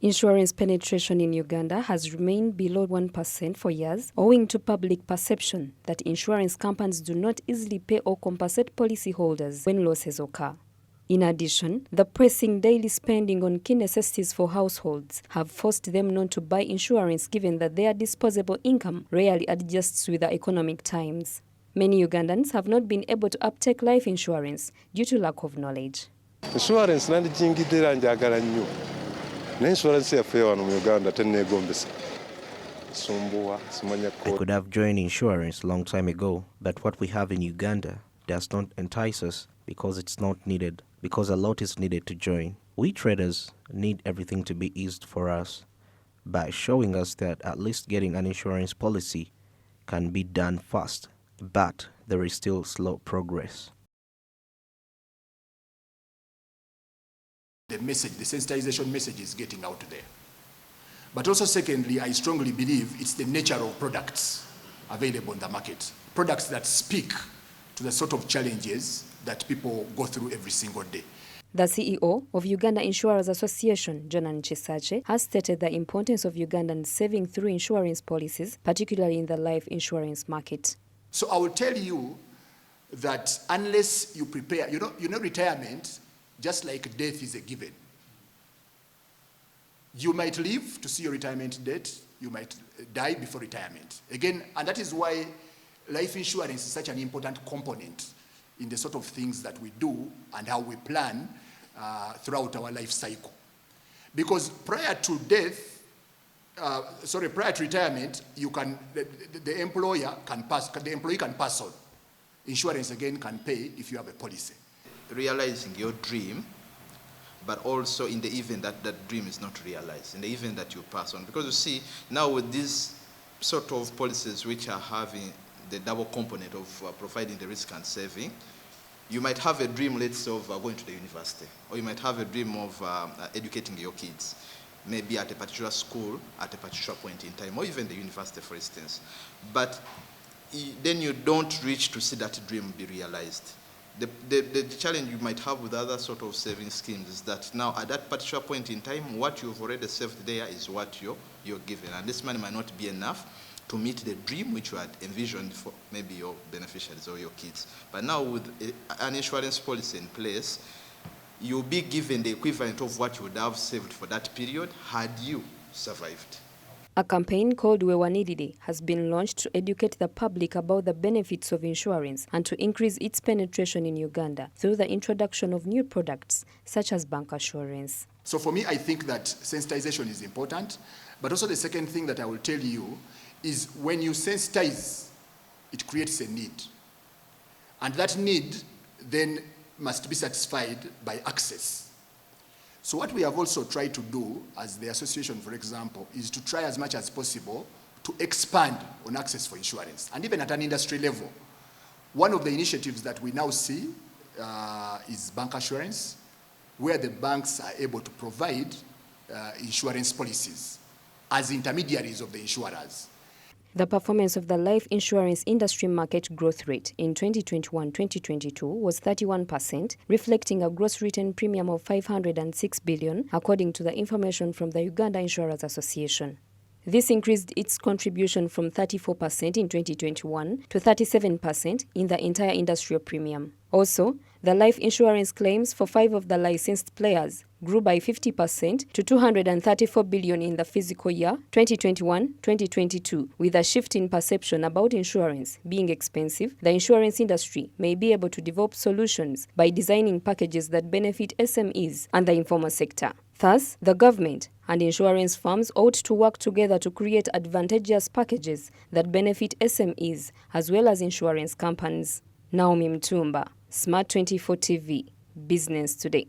Insurance penetration in Uganda has remained below 1% for years, owing to public perception that insurance companies do not easily pay or compensate policyholders when losses occur. In addition, the pressing daily spending on key necessities for households have forced them not to buy insurance given that their disposable income rarely adjusts with the economic times. Many Ugandans have not been able to uptake life insurance due to lack of knowledge. Insurance nandigiingidira njagala nnyo. Insurance yaffe wano mu Uganda tenneegombesa. I could have joined insurance a long time ago, but what we have in Uganda does not entice us because it's not needed, because a lot is needed to join. We traders need everything to be eased for us by showing us that at least getting an insurance policy can be done fast, but there is still slow progress. The message, the sensitization message is getting out there. But also secondly, I strongly believe it's the nature of products available in the market. Products that speak to the sort of challenges that people go through every single day. The CEO of Uganda Insurers Association, Jonan Chisache, has stated the importance of Ugandans saving through insurance policies, particularly in the life insurance market. So I will tell you that unless you prepare, you know retirement, just like death is a given. You might live to see your retirement date, you might die before retirement. Again, and that is why life insurance is such an important component in the sort of things that we do and how we plan throughout our life cycle. Because prior to death, prior to retirement, the employee can pass on. Insurance again can pay if you have a policy. Realizing your dream, but also in the event that that dream is not realized, in the event that you pass on. Because you see, now with these sort of policies which are having the double component of providing the risk and saving, you might have a dream, let's say, of going to the university, or you might have a dream of educating your kids, maybe at a particular school, at a particular point in time, or even the university, for instance. But then you don't reach to see that dream be realized. The challenge you might have with other sort of saving schemes is that now at that particular point in time, what you've already saved there is what you're given. And this money might not be enough to meet the dream which you had envisioned for maybe your beneficiaries or your kids. But now with an insurance policy in place, you'll be given the equivalent of what you would have saved for that period had you survived. A campaign called wewanirile has been launched to educate the public about the benefits of insurance and to increase its penetration in Uganda through the introduction of new products such as bank assurance. So for me, I think that sensitization is important, but also the second thing that I will tell you is when you sensitize, it creates a need. And that need then must be satisfied by access. So what we have also tried to do as the association, for example, is to try as much as possible to expand on access for insurance. And even at an industry level, one of the initiatives that we now see is bank assurance, where the banks are able to provide insurance policies as intermediaries of the insurers. The performance of the life insurance industry market growth rate in 2021-2022 was 31%, reflecting a gross written premium of 506 billion, according to the information from the Uganda Insurers Association. This increased its contribution from 34% in 2021 to 37% in the entire industrial premium. Also, the life insurance claims for 5 of the licensed players grew by 50% to 234 billion in the fiscal year 2021-2022. With a shift in perception about insurance being expensive, the insurance industry may be able to develop solutions by designing packages that benefit SMEs and the informal sector. Thus, the government and insurance firms ought to work together to create advantageous packages that benefit SMEs as well as insurance companies. Naomi Mtumba, Smart 24 TV, Business Today.